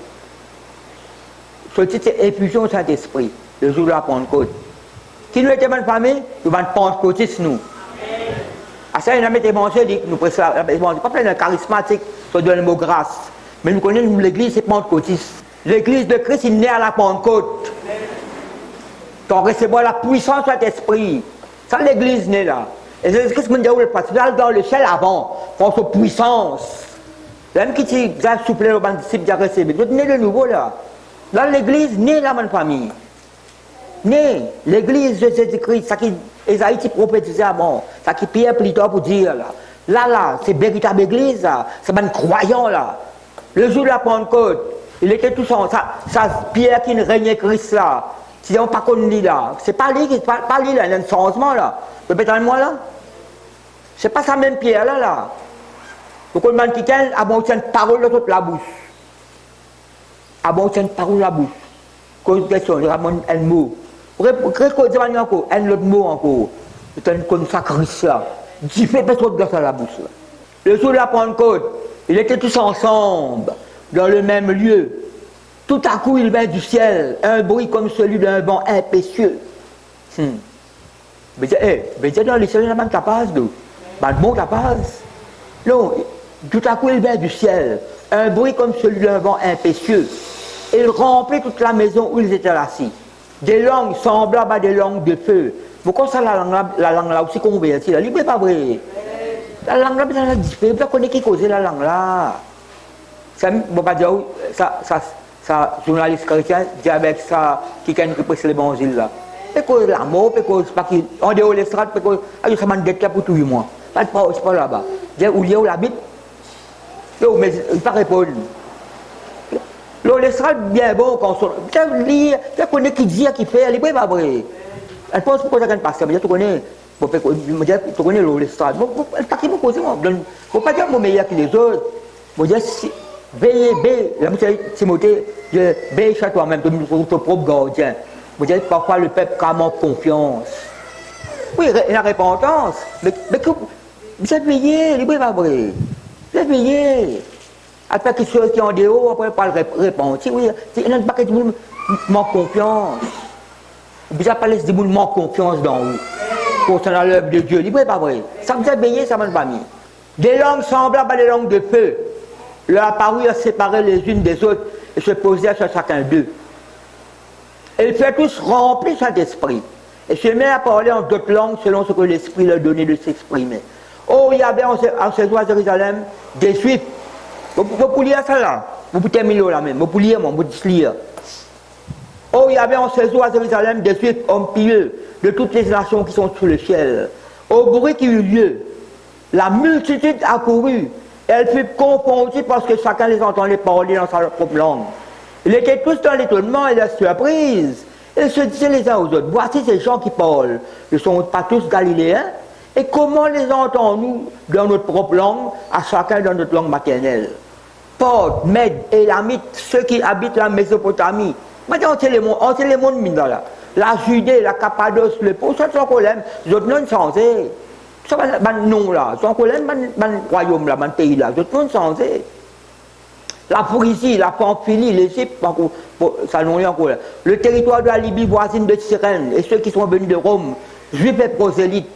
Ce titre, c'est effusion au Saint-Esprit, le jour de la Pentecôte. Qui nous était bonne famille, nous allons pentecôtistes nous. À ça, il y a des mangés, nous prêchons, pas plein de charismatiques, ça donne le mot grâce. Mais nous connaissons l'église, c'est pentecôtiste. L'église de Christ, il naît à la Pentecôte. Donc, recevoir la puissance de Saint-Esprit. Ça, l'église naît là. Et c'est ce que je veux parce que dans le ciel avant, force puissance. Même qui dit, vous avez soufflé au disciple, vous avez recevé. Vous êtes né de nouveau là. Dans l'église, né là, ma famille. Né, l'église de Jésus-Christ, ça qui Esaïe prophétisait avant, ça qui Pierre plutôt pour dire là. Là, c'est véritable église là, c'est un croyant là. Le jour de la Pentecôte, il était tout ça, Pierre qui régnait Christ là. Si on pas connu là, c'est pas lui là, il y a un changement là. Peut-être moi là. C'est pas ça même Pierre là. Donc on m'a dit qu'elle a bon une parole de toute la bouche. A bon une parole de la bouche. Cause question, il y a un mot. Qu'est-ce qu'on dit encore? Un autre mot encore. C'est comme ça Christ là. Dieu fait personne dans la bouche là. Le jour de la Pentecôte, ils étaient tous ensemble, dans le même lieu. Tout à coup, il vint du ciel, un bruit comme celui d'un vent impétueux. Mais dans les cieux, il y a même capaz de. Le bon capaz. Non, tout à coup, il vint du ciel, un bruit comme celui d'un vent impétueux. Il remplit toute la maison où ils étaient assis. Des langues semblables à des langues de feu. Pourquoi ça, la langue là aussi convertie là? C'est pas vrai. La langue là, c'est différent. Vous connaissez qui causait la langue là? Ça, bon, pas dire, ça, journaliste chrétien, dit avec ça, qui prêche l'évangile là. Parce que l'amour, parce qu'en dehors de l'estrade, parce que ça m'a dit pour tout le monde. C'est pas là-bas. Où il y a la Bible, mais il ne peut pas répondre. L'estrade, bien bon, quand on lit, tu connais qui dit, qui fait, elle n'est pas vrai. Elle pense pour ça qu'elle passe, mais tu connais, tu connais l'estrade. Elle pas qui me cause, il ne faut pas dire que je suis meilleur que les autres. Je dire, veillez, Timothée, veille chez toi-même, ton propre gardien. Vous dites parfois le peuple a manque confiance. Oui, la repentance. Mais vous êtes veillé, il n'est pas vrai. Vous êtes veillé. Après quelque chose qui est en dehors, après pas le repentir. Oui, il y a pas que tout le monde manque confiance. Vous avez parlé de monde manque confiance dans vous. Concernant l'œuvre de Dieu, il n'est pas vrai. Ça vous a veillé, ça m'a pas mis. Des langues semblables à des langues de feu. Leur apparut à séparer les unes des autres et se poser sur chacun d'eux. Et ils furent tous remplis Saint-Esprit et se mirent à parler en d'autres langues selon ce que l'Esprit leur donnait de s'exprimer. Oh, il y avait en ce jour à Jérusalem des Juifs. Vous pouvez lire ça là. Vous pouvez terminer là même. Vous pouvez lire, vous pouvez lire. Oh, il y avait en ce jour à Jérusalem des Juifs hommes pieux de toutes les nations qui sont sous le ciel. Au bruit qui eut lieu, la multitude accourut. Elle fut confondue parce que chacun les entendait parler dans sa propre langue. Ils étaient tous dans l'étonnement et la surprise. Ils se disaient les uns aux autres, voici ces gens qui parlent. Ne sont pas tous galiléens? Et comment les entendons-nous dans notre propre langue, à chacun dans notre langue maternelle? Portes, Mèdes, Élamites, ceux qui habitent la Mésopotamie. Maintenant, on sait les mondes là. La Judée, la Cappadoce, le Pont, ça sont problème. Les autres non changés. Ça va non là. Sans problème, le royaume là, le pays là. Les autres non changés. La Phrygie, la Pamphylie, l'Égypte, ça n'en est encore là. Le territoire de la Libye voisine de Cyrène et ceux qui sont venus de Rome, juifs et prosélytes,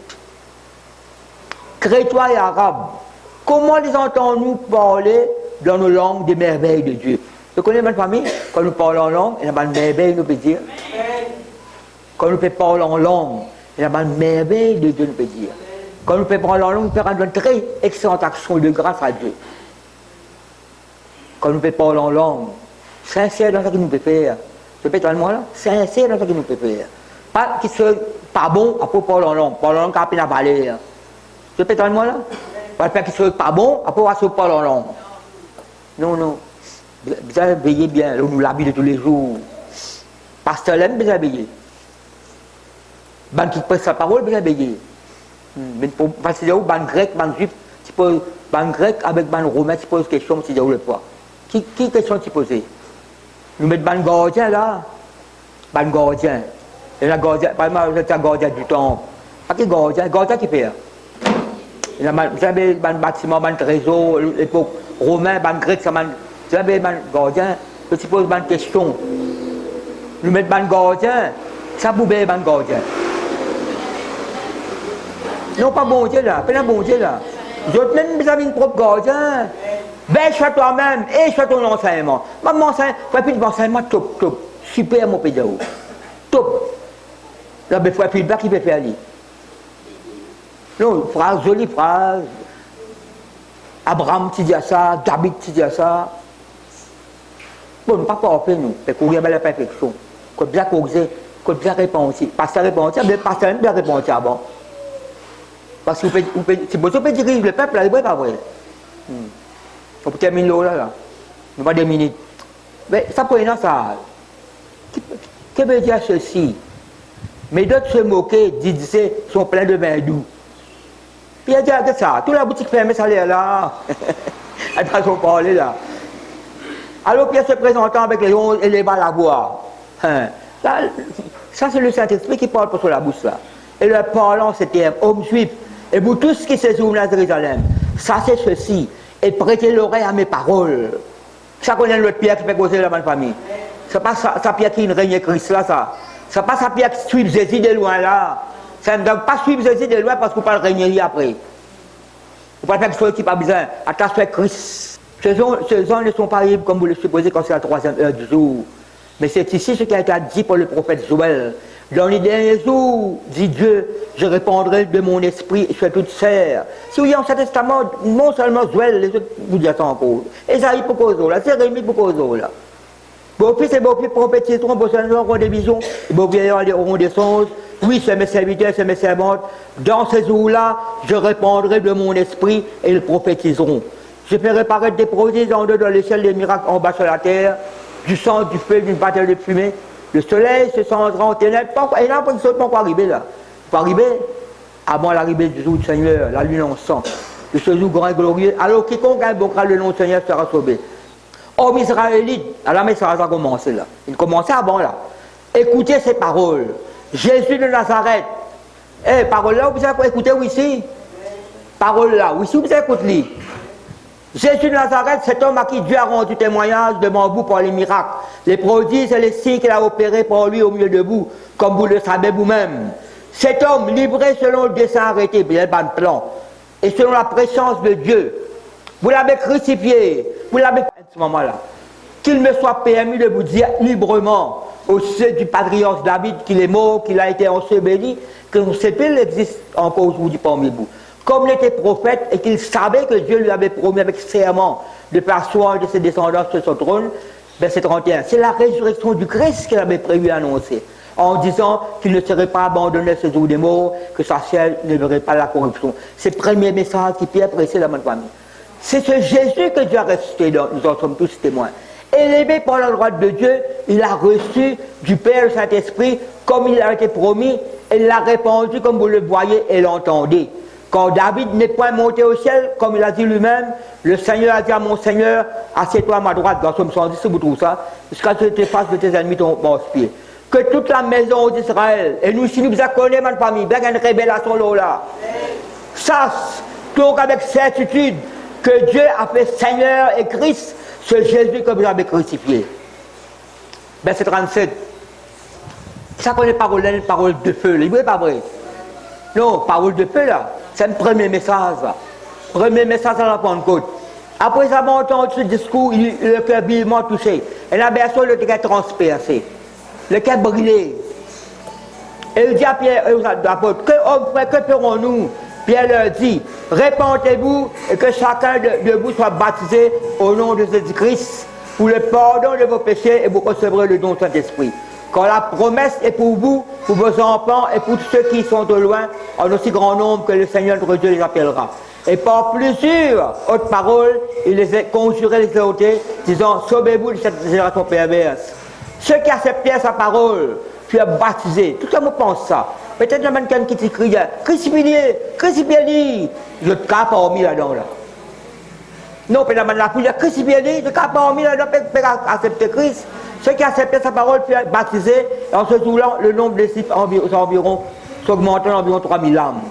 crétois et arabes. Comment les entendons-nous parler dans nos langues des merveilles de Dieu? Vous connaissez ma famille? Quand nous parlons en langue, il y a une merveille, nous peut dire. Quand nous parlons en langue, il y a une merveille de Dieu, nous peut dire. Quand nous pouvons parler en langue, nous pouvons rendre une très excellente action de grâce à Dieu. Quand nous pouvons parler en langue, sincère dans ce que nous pouvons faire. Je peux moi là, sincère dans ce que nous pouvons faire. Pas qui soit pas bon après parler en langue qui a peine à parler. Je peux moi là, pas qui soit pas bon après parler en langue. Non, non. Bien veiller bien, nous l'habillons tous les jours. Pasteur l'aime bien veiller. Ban qui presse sa parole bien veiller. Parce que c'est où ban grec, ban juif, tu poses ban grec avec ban romain, tu poses question, tu dis où le poids. Qui question tu poses? Nous mettons ban gardien là, ban gardien. Et la gardien, par exemple, c'est un gardien du temple. Pas qui gardien qui fait. Il y a un bâtiment, un trésor, l'époque romain, un grec, ça vous avez un gardien, je pose une question. Nous mettons un gardien, ça pouvait être un gardien. Non, pas bon Dieu là, pas bon Dieu là. Je même besoin d'un propre gardien. Ben, sois toi-même et sois ton enseignement. Mon enseignement, mon enseignement, top. Super, mon pédagogue. Top. Là, il faut appuyer le bas qui peut faire aller. Non, phrase, jolie phrase. Abraham, tu dis ça, David, tu dis ça. Bon, nous ne pouvons pas parler, nous. Il faut courir à la perfection. Quand bien causer, quand bien répondre. Parce que répondre, mais parce que bien répondre avant. Parce que c'est bon, on peut diriger le peuple, là, il n'est pas vrai. On peut terminer là. Nous pas 2 minutes. Mais ça peut être ça. Que veut dire ceci? Mais d'autres se moquaient, disaient, sont pleins de vin doux. Puis il a dit que ça, toute la boutique fermée, ça allait là. Elle va se parler là. Alors Pierre se présentant avec les 11 et les balles à boire. Là, ça c'est le Saint-Esprit qui parle pour sur la bouche là. Et le parlant c'était homme juif. Et vous tous qui se souvenez à Jérusalem, ça c'est ceci. Et prêtez l'oreille à mes paroles. Ça connaît l'autre Pierre qui fait causer la bonne famille. C'est pas ça Pierre qui règne Christ là, ça. C'est pas ça Pierre qui suit Jésus de loin là. Ça ne doit pas suivre Jésus de loin parce que vous ne pouvez pas le régner après. Vous ne pouvez pas faire quelque chose qui n'a pas besoin. Attention à Christ. Ces gens ne sont pas libres comme vous le supposez quand c'est la 3e heure du jour. Mais c'est ici ce qui a été dit par le prophète Joël. Dans les derniers jours, dit Dieu, je répandrai de mon esprit sur toute chair. Si vous voyez en Ancien Testament, non seulement Joël, les autres vous disent ça encore. Esaïe pour cause là, Jérémie pour cause là. Vos fils et vos filles prophétiseront, vos seigneurs auront des visions, et vos vieillards auront des songes. Oui, c'est mes serviteurs, c'est mes servantes. Dans ces jours-là, je répandrai de mon esprit et ils prophétiseront. Je ferai paraître des prodiges en deux dans l'échelle des miracles en bas sur la terre, du sang, du feu, d'une bataille de fumée. Le soleil se changera en ténèbres. Et là, il ne faut pas arriver là. Il faut arriver avant l'arrivée du jour du Seigneur, la lune en sang. De ce jour grand et glorieux. Alors quiconque invoquera le nom du Seigneur sera sauvé. Homme israélite, alors mais ça va commencer là. Il commençait avant là. Écoutez ces paroles. Jésus de Nazareth. Parole là, vous avez écouté ici. Parole là, ici vous écoutez. Jésus de Nazareth, cet homme à qui Dieu a rendu témoignage devant vous par les miracles, les prodiges et les signes qu'il a opérés par lui au milieu de vous, comme vous le savez vous-même. Cet homme, livré selon le dessein arrêté, bien le plan, et selon la préscience de Dieu, vous l'avez crucifié, vous l'avez fait à ce moment-là. Qu'il me soit permis de vous dire librement, au sujet du patriarche David, qu'il est mort, qu'il a été enseveli, que son sépulcre existe encore aujourd'hui parmi vous. Comme il était prophète et qu'il savait que Dieu lui avait promis avec serment de faire soin de ses descendants sur son trône, verset 31, c'est la résurrection du Christ qu'il avait prévu annoncer, en disant qu'il ne serait pas abandonné ce jour des morts, que sa chair ne verrait pas la corruption. C'est le premier message qui Pierre pressait la bonne famille. C'est ce Jésus que Dieu a ressuscité, nous en sommes tous témoins. Élevé par la droite de Dieu, il a reçu du Père le Saint-Esprit comme il a été promis, et il l'a répandu comme vous le voyez et l'entendez. Quand David n'est point monté au ciel, comme il a dit lui-même, le Seigneur a dit à mon Seigneur, assieds-toi à ma droite, dans Somme 110, si vous trouvez ça, jusqu'à ce que tu fasses de tes ennemis ton pied. Que toute la maison d'Israël, et nous, si nous vous connaissons, ma famille, bien qu'il y a une révélation là, sache donc avec certitude que Dieu a fait Seigneur et Christ, ce Jésus que vous avez crucifié. Verset 37. Ça qu'on est parole de feu, il n'est pas vrai. Non, parole de feu là. C'est le premier message. Premier message à la Pentecôte. Après avoir entendu ce discours, le cœur vivement touché. Et la personne, le cœur transpercé. Le cœur brûlé. Et il dit à Pierre et aux apôtres, que ferons-nous? Pierre leur dit, répentez-vous et que chacun de vous soit baptisé au nom de Jésus-Christ pour le pardon de vos péchés et vous recevrez le don du Saint-Esprit. Car la promesse est pour vous, pour vos enfants et pour tous ceux qui sont au loin, en aussi grand nombre que le Seigneur notre Dieu les appellera. Et par plusieurs autres paroles, il les a conjurés, les exhortés, disant, sauvez-vous de cette génération perverse. Ceux qui acceptaient sa parole furent baptisés. Tout le monde pense ça. Peut-être qu'il y a quelqu'un qui t'écrit, crucifiez-le, je te cape parmi là-dedans. Là. Non, peut-être que la prière, crucifiez-le, je te cape parmi là-dedans, pour accepter Christ. Ceux qui acceptaient sa parole furent baptisés, et en ce jour-là, le nombre de disciples s'augmentait d'environ 3000 âmes.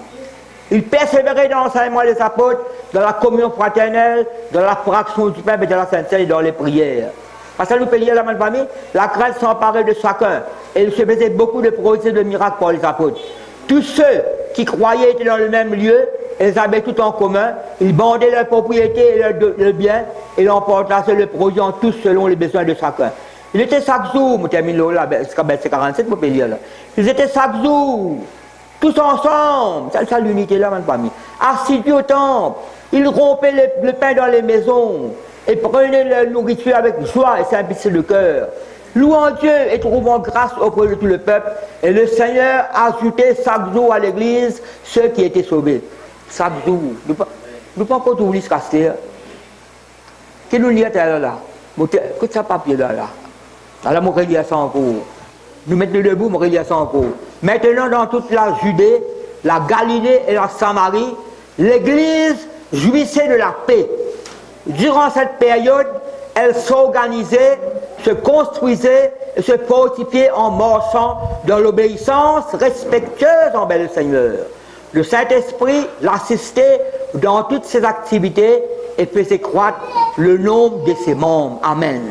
Ils persévéraient dans l'enseignement des apôtres, dans la communion fraternelle, dans la fraction du pain et dans la sainteté et dans les prières. Parce que nous payons la même famille, la crainte s'emparait de chacun. Et il se faisait beaucoup de prodiges et de miracles par les apôtres. Tous ceux qui croyaient étaient dans le même lieu, ils avaient tout en commun, ils vendaient leurs propriétés et leurs biens, et l'emportaient le produit en tous selon les besoins de chacun. Ils étaient chaque jour, je termine là, c'est 47 pour payer là. Ils étaient chaque jour, tous ensemble, c'est l'unité là, ma famille. Assidus au temple, ils rompaient le pain dans les maisons et prenaient la nourriture avec joie et simplicité de cœur. Louant Dieu et trouvant grâce auprès de tout le peuple, et le Seigneur ajoutait chaque jour à l'église ceux qui étaient sauvés. Chaque jour. Nous ne pouvons pas oublier ce castel. Qui nous lit là? Écoute ça papier là. Alors, je vais lire ça encore. Nous mettons debout, je vais lire ça encore. Maintenant, dans toute la Judée, la Galilée et la Samarie, l'église jouissait de la paix. Durant cette période, elle s'organisait, se construisait et se fortifiait en marchant dans l'obéissance respectueuse envers le Seigneur. Le Saint-Esprit l'assistait dans toutes ses activités et faisait croître le nombre de ses membres. Amen.